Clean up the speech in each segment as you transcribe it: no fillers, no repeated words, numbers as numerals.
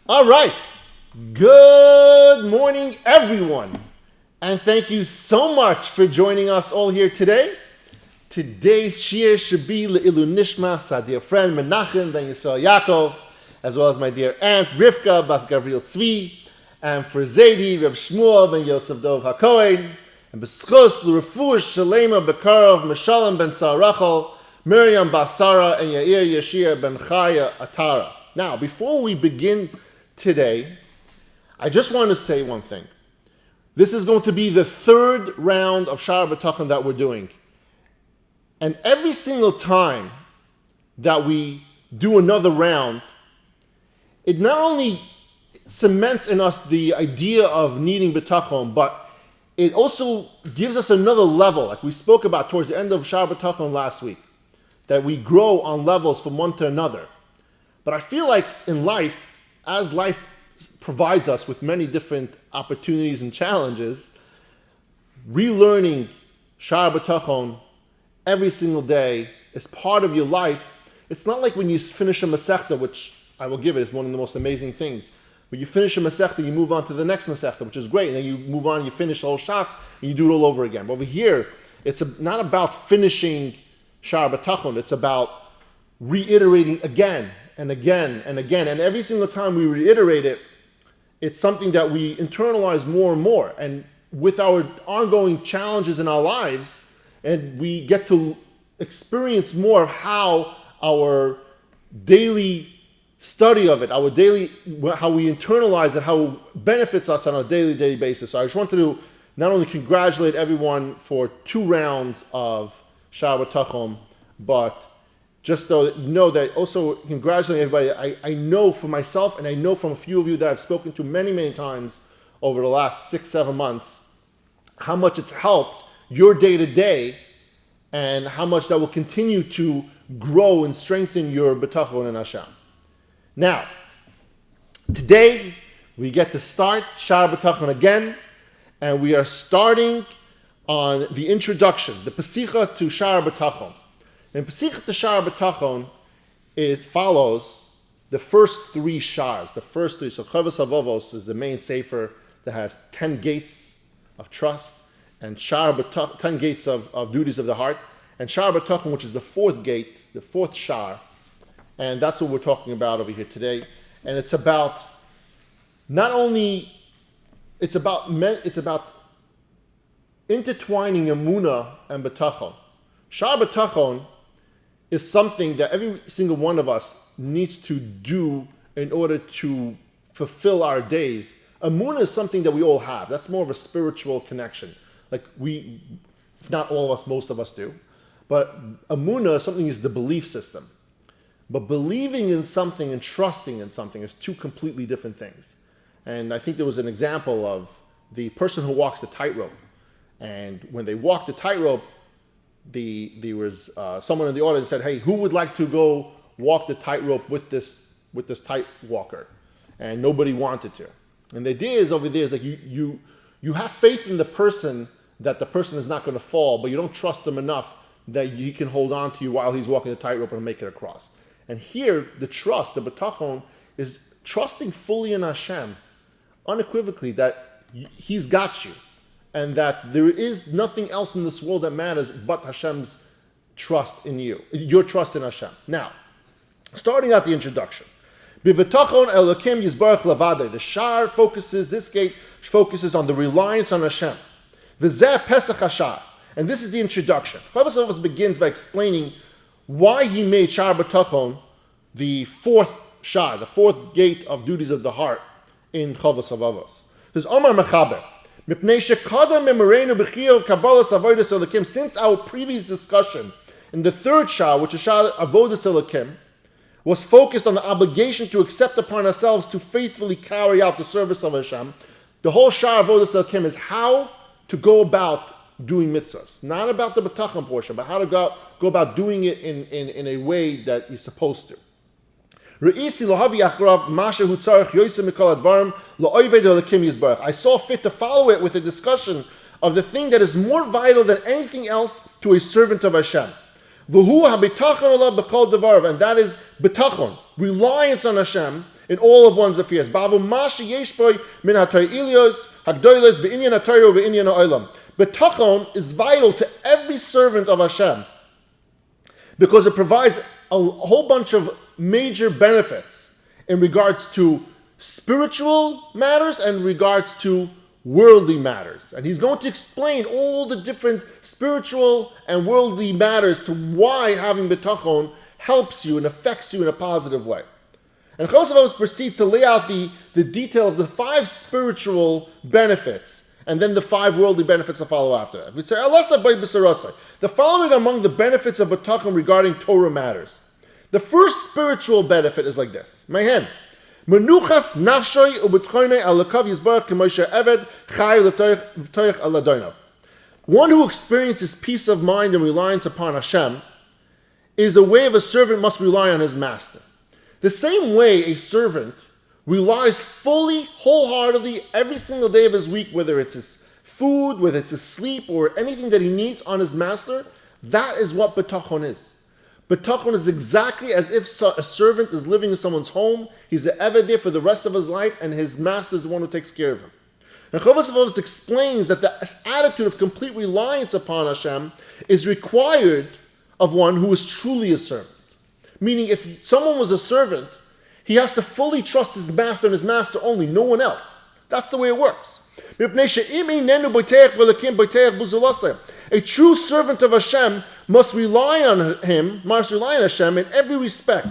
All right. Good morning, everyone. And thank you so much for joining us all here today. Today's shiur should be Le'ilu Nishmas, our dear friend Menachem ben Yisrael Yaakov, as well as my dear aunt Rivka Bas Gavriel Tzvi, and for Zaidi, Reb Shmuel ben Yosef Dov HaKohen, and B'schus L'Refuah Shalema Bekarov Meshalem ben Sarachal, Miriam Bas Sarah, and Yair Yashir ben Chaya Atara. Now, before we begin today, I just want to say one thing. This is going to be the third round of Shaar HaBitachon that we're doing. And every single time that we do another round, it not only cements in us the idea of needing Bitachon, but it also gives us another level, like we spoke about towards the end of Shaar HaBitachon last week, that we grow on levels from one to another. But I feel like in life, as life provides us with many different opportunities and challenges, relearning Shaar HaBitachon every single day is part of your life. It's not like when you finish a Masechta, which I will give it, is one of the most amazing things. When you finish a Masechta, you move on to the next Masechta, which is great, and then you move on, you finish the whole Shas, and you do it all over again. But over here, it's not about finishing Shaar HaBitachon, it's about reiterating again and again and again. And every single time we reiterate it, it's something that we internalize more and more. And with our ongoing challenges in our lives, and we get to experience more of how our daily study of it, how we internalize it, how it benefits us on a daily basis. So I just wanted to not only congratulate everyone for 2 rounds of Shaar HaBitachon, but just so that you know that also congratulating everybody. I know for myself, and I know from a few of you that I've spoken to many times over the last 6-7 months, how much it's helped your day-to-day, and how much that will continue to grow and strengthen your Bitachon in Hashem. Now, today we get to start Shaar HaBitachon again, and we are starting on the introduction, the Pasicha to Shaar HaBitachon. In Pasicha to Shaar HaBitachon, it follows the first 3 shars. The first 3, so Chovos HaLevavos is the main sefer that has 10 gates of trust, and Shaar HaBitachon, 10 gates of duties of the heart, and Shaar HaBitachon, which is the 4th gate, the 4th shar, and that's what we're talking about over here today. And it's about not only it's about intertwining Emunah and Bitachon. Shaar HaBitachon is something that every single one of us needs to do in order to fulfill our days. Emunah is something that we all have. That's more of a spiritual connection. Like if not all of us, most of us do. But Emunah, something is the belief system. But believing in something and trusting in something is 2 completely different things. And I think there was an example of the person who walks the tightrope. And when they walk the tightrope, there was someone in the audience said, "Hey, who would like to go walk the tightrope with this tight walker?" And nobody wanted to. And the idea is over there is like you have faith in the person that the person is not going to fall, but you don't trust them enough that he can hold on to you while he's walking the tightrope and make it across. And here, the trust, the Bitachon, is trusting fully in Hashem, unequivocally that He's got you, and that there is nothing else in this world that matters but Hashem's trust in you, your trust in Hashem. Now, starting out the introduction. Bitachon Elokim Yisbarach Lavade. The Shar this gate focuses on the reliance on Hashem. V'zeh Pesach HaShar. And this is the introduction. Chovos HaLevavos begins by explaining why he made Shaar HaBitachon the 4th shar, the 4th gate of duties of the heart in Chovos HaLevavos. There's Omar Mechaber. Since our previous discussion in the 3rd shar, which is Shar Avodas Elokim, was focused on the obligation to accept upon ourselves to faithfully carry out the service of Hashem, the whole Shar Avodas Elokim is how to go about doing mitzvahs. Not about the Bitachon portion, but how to go about doing it in a way that you're supposed to. I saw fit to follow it with a discussion of the thing that is more vital than anything else to a servant of Hashem. And that is Bitachon, reliance on Hashem, in all of one's affairs. Bitachon is vital to every servant of Hashem because it provides a whole bunch of major benefits in regards to spiritual matters and in regards to worldly matters. And he's going to explain all the different spiritual and worldly matters to why having Bitachon helps you and affects you in a positive way. And Chovos HaLevavos proceeds to lay out the detail of the 5 spiritual benefits and then the 5 worldly benefits that follow after that. We say, the following are among the benefits of Bitachon regarding Torah matters. The first spiritual benefit is like this. Mehen. Menuchas nafshoy ubitchonei alakav yizbarach k'moshe eved chay l'toich aladonav. One who experiences peace of mind and reliance upon Hashem is the way of a servant must rely on his master. The same way a servant relies fully, wholeheartedly, every single day of his week, whether it's his food, whether it's his sleep, or anything that he needs on his master, that is what Bitachon is. Bitachon is exactly as if a servant is living in someone's home, he's an eved there for the rest of his life, and his master is the one who takes care of him. And Chovos HaLevavos explains that the attitude of complete reliance upon Hashem is required of one who is truly a servant. Meaning, if someone was a servant, he has to fully trust his master and his master only, no one else. That's the way it works. A true servant of Hashem must rely on Hashem in every respect.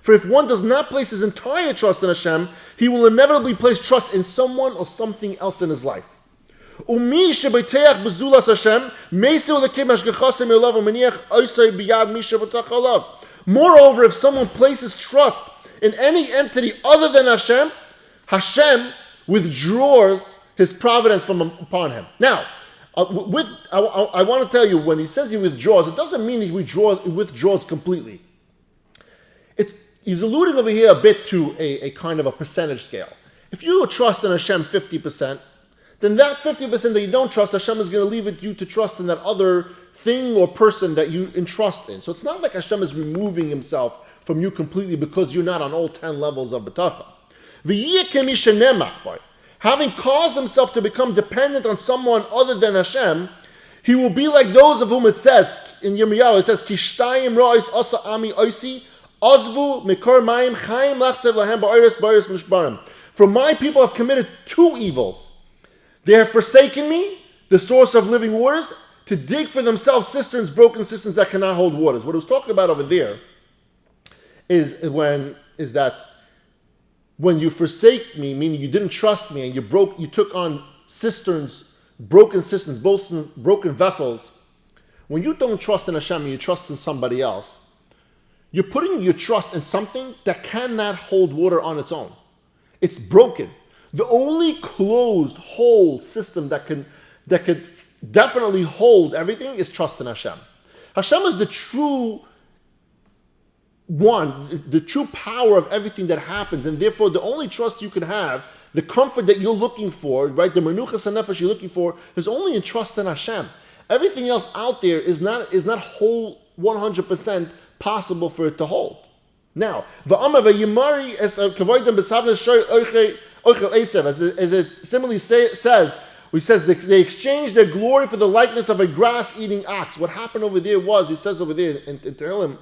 For if one does not place his entire trust in Hashem, he will inevitably place trust in someone or something else in his life. Moreover, if someone places trust in any entity other than Hashem, Hashem withdraws his providence from upon him. Now, I want to tell you, when he says he withdraws, it doesn't mean he withdraws completely. He's alluding over here a bit to a kind of a percentage scale. If you trust in Hashem 50%, then that 50% that you don't trust, Hashem is going to leave it you to trust in that other thing or person that you entrust in. So it's not like Hashem is removing himself from you completely because you're not on all 10 levels of Bitachon. Having caused himself to become dependent on someone other than Hashem, he will be like those of whom it says, in Yirmiyahu, it says, Kishtayim ro'is asa ami oisi, ozvu mikor mayim chayim lachzev lahem ba'oris ba'oris mishbarim. For my people have committed 2 evils. They have forsaken me, the source of living waters, to dig for themselves cisterns, broken cisterns that cannot hold waters. What it was talking about over there is that when you forsake me, meaning you didn't trust me and you took on cisterns, broken vessels. When you don't trust in Hashem and you trust in somebody else, you're putting your trust in something that cannot hold water on its own. It's broken. The only closed, whole system that could definitely hold everything is trust in Hashem. Hashem is the true one, the true power of everything that happens, and therefore the only trust you can have, the comfort that you're looking for, right, the menuchas hanefesh you're looking for, is only in trust in Hashem. Everything else out there is not whole 100% possible for it to hold. Now, as it similarly says, they exchanged their glory for the likeness of a grass-eating ox. What happened over there was, he says over there in Tehillim,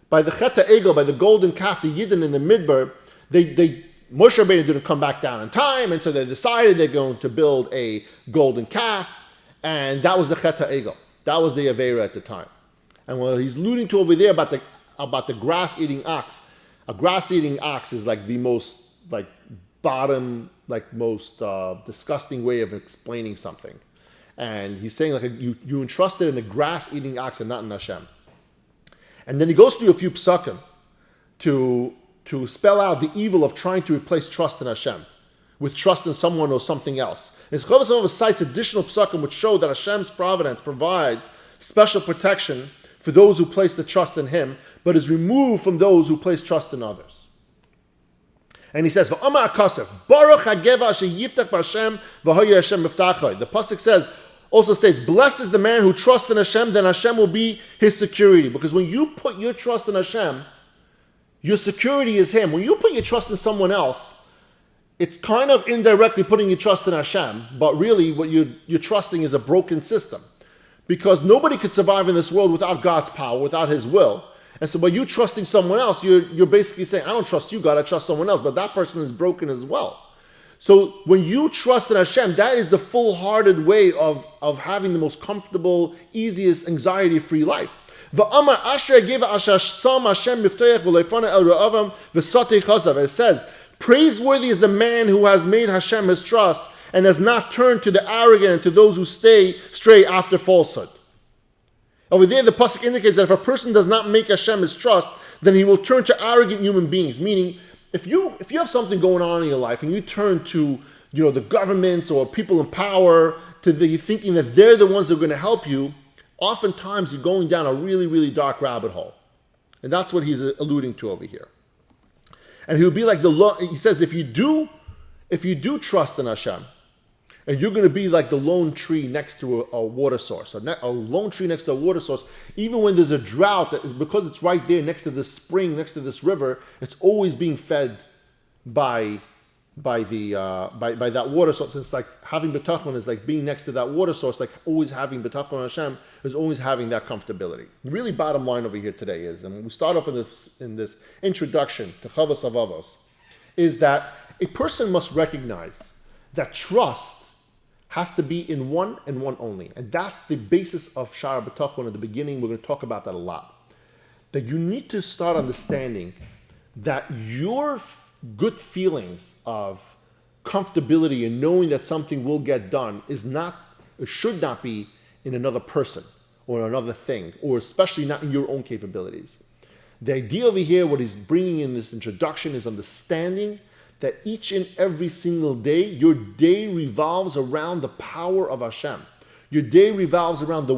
by the Chet HaEgel, by the golden calf, the Yidden in the Midbar, Moshe Rabbeinu didn't come back down in time, and so they decided they're going to build a golden calf, and that was the Chet HaEgel. That was the Aveira at the time. And what he's alluding to over there about the grass-eating ox, a grass-eating ox is like the most, most disgusting way of explaining something. And he's saying you entrusted in a grass-eating ox and not in Hashem. And then he goes through a few psukim to spell out the evil of trying to replace trust in Hashem with trust in someone or something else. And Chovos HaLevavos cites additional psukim which show that Hashem's providence provides special protection for those who place the trust in Him, but is removed from those who place trust in others. And he says, Baruch hageva asher yiftach b'Hashem v'hoya Hashem miftachai. The pasuk also states, blessed is the man who trusts in Hashem, then Hashem will be his security. Because when you put your trust in Hashem, Your security is Him. When you put your trust in someone else, it's kind of indirectly putting your trust in Hashem, but really what you're trusting is a broken system. Because nobody could survive in this world without God's power, without His will. And so by you trusting someone else, you're basically saying, I don't trust you, God, I trust someone else. But that person is broken as well. So when you trust in Hashem, that is the full-hearted way of having the most comfortable, easiest, anxiety-free life. It says, praiseworthy is the man who has made Hashem his trust and has not turned to the arrogant and to those who stray after falsehood. Over there, the pasuk indicates that if a person does not make Hashem his trust, then he will turn to arrogant human beings. Meaning, if you have something going on in your life and you turn to the governments or people in power to thinking that they're the ones that are going to help you, oftentimes you're going down a really, really dark rabbit hole. And that's what he's alluding to over here. And he'll be like he says, if you do trust in Hashem, and you're going to be like the lone tree next to a water source, a lone tree next to a water source, even when there's a drought, because it's right there next to this spring, next to this river, it's always being fed by that water source. It's like having Bitachon is like being next to that water source, like always having Bitachon Hashem is always having that comfortability. The really bottom line over here today is, and we start off in this introduction to Chovos HaLevavos, is that a person must recognize that trust has to be in one and one only. And that's the basis of Shaar HaBitachon. At the beginning, we're going to talk about that a lot. That you need to start understanding that your good feelings of comfortability and knowing that something will get done should not be in another person or another thing, or especially not in your own capabilities. The idea over here, what he's bringing in this introduction, is understanding that each and every single day, your day revolves around the power of Hashem. Your day revolves around the